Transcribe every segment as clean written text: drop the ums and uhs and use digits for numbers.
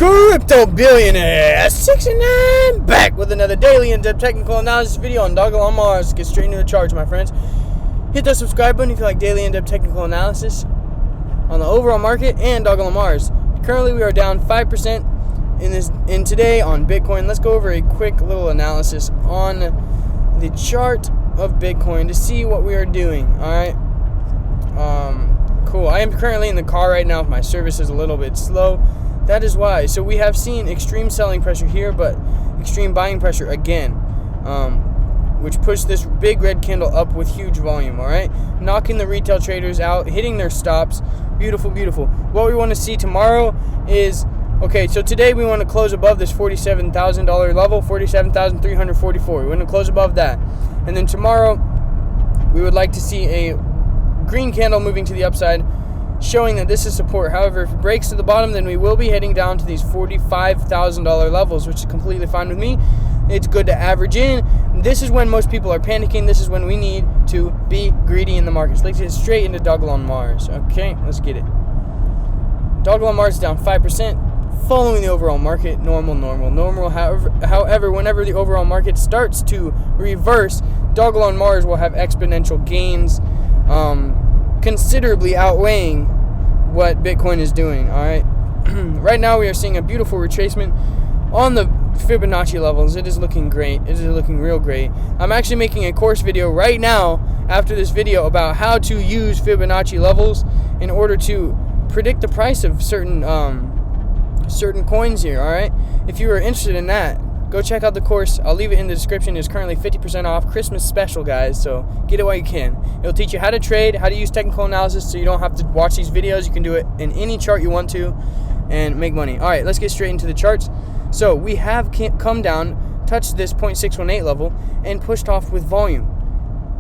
Crypto billionaire 69 back with another daily in-depth technical analysis video on Dogelon Mars. Get straight into the charts, my friends. Hit that subscribe button if you like daily in-depth technical analysis on the overall market and Dogelon Mars. Currently, we are down 5% in today on Bitcoin. Let's go over a quick little analysis on the chart of Bitcoin to see what we are doing. All right. Cool. I am currently in the car right now. My service is a little bit slow. That is why. So we have seen extreme selling pressure here, but extreme buying pressure again, which pushed this big red candle up with huge volume, all right? Knocking the retail traders out, hitting their stops. Beautiful, beautiful. What we want to see tomorrow is, okay, so today we want to close above this $47,000 level, $47,344. We want to close above that. And then tomorrow, we would like to see a green candle moving to the upside, showing that this is support. However, if it breaks to the bottom, then we will be heading down to these $45,000 levels, which is completely fine with me. It's good to average in. This is when most people are panicking. This is when we need to be greedy in the markets. Let's get straight into Dogelon Mars. Okay, let's get it. Dogelon Mars down 5%, following the overall market. Normal. However, whenever the overall market starts to reverse, Dogelon Mars will have exponential gains, considerably outweighing what Bitcoin is doing, all right? Right now, we are seeing a beautiful retracement on the Fibonacci levels. It is looking great. It is looking real great. I'm actually making a course video right now after this video about how to use Fibonacci levels in order to predict the price of certain coins here, all right? If you are interested in that, go check out the course. I'll leave it in the description. It's currently 50% off. Christmas special, guys, so get it while you can. It'll teach you how to trade, how to use technical analysis, so you don't have to watch these videos. You can do it in any chart you want to and make money. All right, let's get straight into the charts. So we have come down, touched this 0.618 level, and pushed off with volume.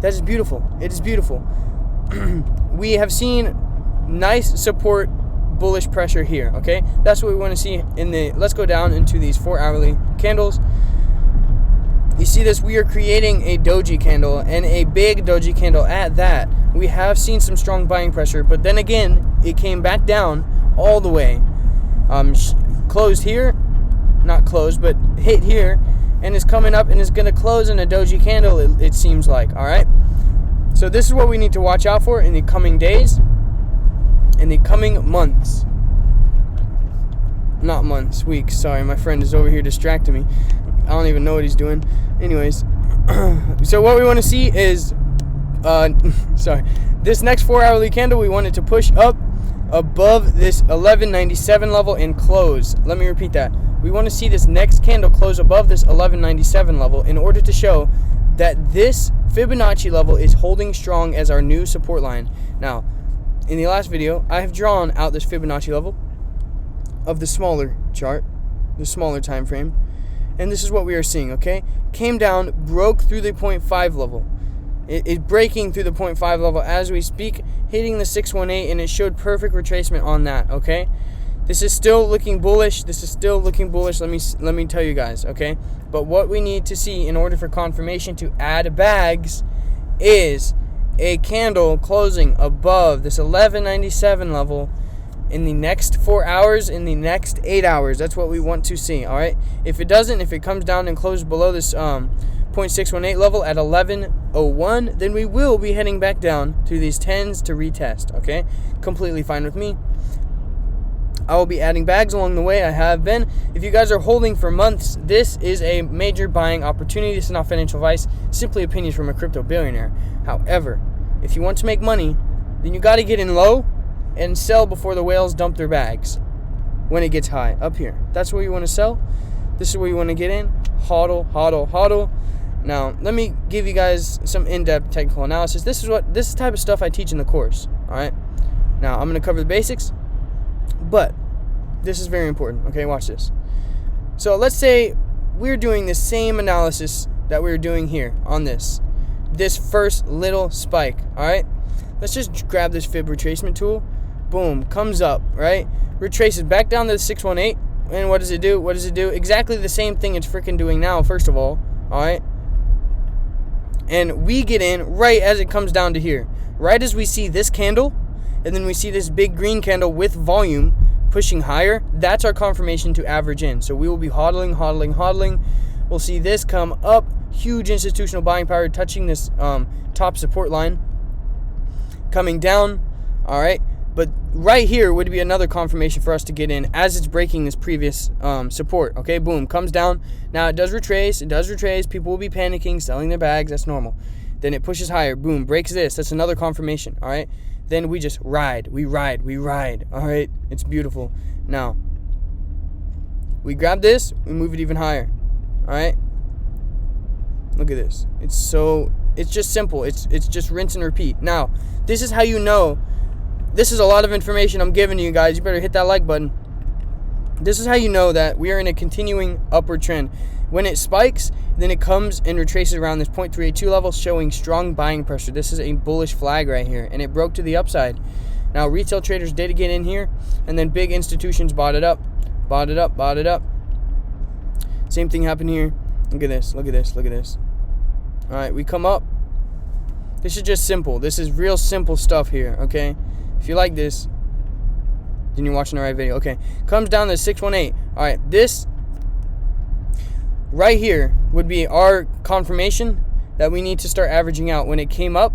That is beautiful. It is beautiful. We have seen nice support, bullish pressure here, okay? That's what we want to see in the, let's go down into these 4-hourly candles. You see this, we are creating a doji candle, and a big doji candle at that. We have seen some strong buying pressure, but then again, it came back down all the way. Closed here, not closed, but hit here, and is coming up and is going to close in a doji candle, it seems like, all right? So this is what we need to watch out for in the coming days, in the coming months. Not months, weeks. Sorry, my friend is over here distracting me. I don't even know what he's doing. Anyways, so what we want to see is, this next 4-hourly candle, we want it to push up above this 1197 level and close. Let me repeat that. We want to see this next candle close above this 1197 level in order to show that this Fibonacci level is holding strong as our new support line. Now, in the last video, I have drawn out this Fibonacci level of the smaller chart, the smaller time frame, and this is what we are seeing, okay? Came down, broke through the 0.5 level. It is breaking through the 0.5 level as we speak, hitting the 618, and it showed perfect retracement on that, okay? This is still looking bullish. Let me tell you guys, okay? But what we need to see in order for confirmation to add bags is a candle closing above this 1197 level in the next 4 hours, in the next 8 hours. That's what we want to see, all right? If it doesn't, if it comes down and closes below this 0.618 level at 1101, then we will be heading back down to these 10s to retest, okay? Completely fine with me. I will be adding bags along the way. I have been. If you guys are holding for months, this is a major buying opportunity. This is not financial advice, simply opinions from a crypto billionaire. However, if you want to make money, then you got to get in low and sell before the whales dump their bags when it gets high up here. That's where you want to sell. This is where you want to get in. HODL. Now, let me give you guys some in-depth technical analysis. This is the type of stuff I teach in the course, all right? Now, I'm going to cover the basics, but this is very important, okay? Watch this. So let's say we're doing the same analysis that we were doing here on this first little spike, all right? Let's just grab this fib retracement tool. Boom, comes up, right? Retraces back down to the 618, and what does it do? Exactly the same thing it's freaking doing now, first of all right? And we get in right as it comes down to here. Right as we see this candle, and then we see this big green candle with volume pushing higher, that's our confirmation to average in. So we will be hodling. We'll see this come up, huge institutional buying power touching this top support line, coming down. All right, but right here would be another confirmation for us to get in as it's breaking this previous support. Okay, boom, comes down. Now it does retrace. People will be panicking, selling their bags. That's normal. Then it pushes higher. Boom, breaks this. That's another confirmation. All right. Then we just ride. We ride. All right. It's beautiful. Now we grab this. We move it even higher. All right. Look at this. It's just simple. It's just rinse and repeat. Now this is how you know. This is a lot of information I'm giving you guys. You better hit that like button. This is how you know that we are in a continuing upward trend. When it spikes, then it comes and retraces around this 0.382 level, showing strong buying pressure. This is a bullish flag right here, and it broke to the upside. Now, retail traders did get in here, and then big institutions bought it up. Same thing happened here. Look at this. All right, we come up. This is just simple. This is real simple stuff here, okay? If you like this, then you're watching the right video. Okay, comes down to 618. All right, this right here would be our confirmation that we need to start averaging out. When it came up,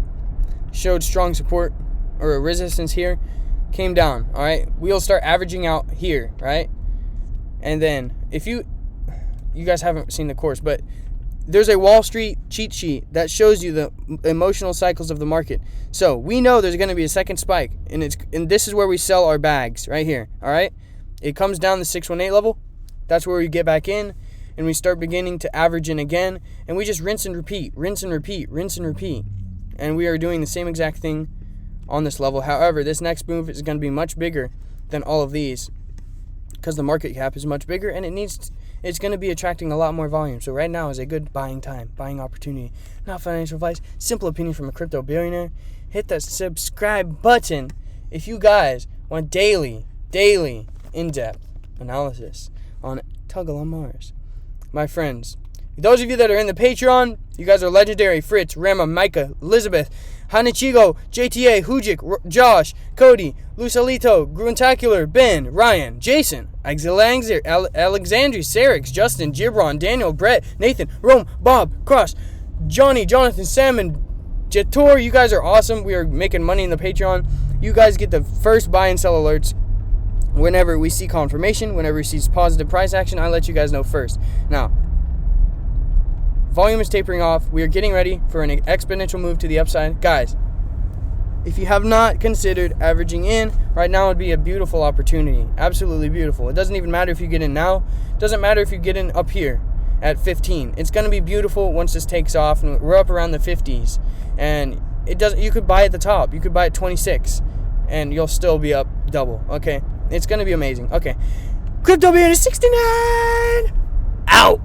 showed strong support or a resistance here, came down. All right, we'll start averaging out here, right? And then if you guys haven't seen the course, but there's a Wall Street cheat sheet that shows you the emotional cycles of the market. So we know there's going to be a second spike, and this is where we sell our bags right here. All right, it comes down the 618 level. That's where we get back in, and we start beginning to average in again, and we just rinse and repeat, and we are doing the same exact thing on this level. However, this next move is going to be much bigger than all of these because the market cap is much bigger, and it's going to be attracting a lot more volume. So right now is a good buying time, buying opportunity. Not financial advice, simple opinion from a crypto billionaire. Hit that subscribe button if you guys want daily, in-depth analysis on Dogelon Mars. My friends, those of you that are in the Patreon, you guys are legendary. Fritz, Rama, Micah, Elizabeth, Hanichigo, JTA, Hujik, Josh, Cody, Lusalito, Gruntacular, Ben, Ryan, Jason, Alexandri, Sarix, Justin, Gibron, Daniel, Brett, Nathan, Rome, Bob, Cross, Johnny, Jonathan, Salmon, Jator. You guys are awesome. We are making money in the Patreon. You guys get the first buy and sell alerts whenever we see confirmation, whenever we see positive price action. I let you guys know first. Now, volume is tapering off. We are getting ready for an exponential move to the upside. Guys, if you have not considered averaging in, right now would be a beautiful opportunity. Absolutely beautiful. It doesn't even matter if you get in now. It doesn't matter if you get in up here at 15. It's going to be beautiful once this takes off, and we're up around the 50s. And you could buy at the top. You could buy at 26, and you'll still be up double. Okay? It's going to be amazing. Okay. Crypto Billionaire 69 out.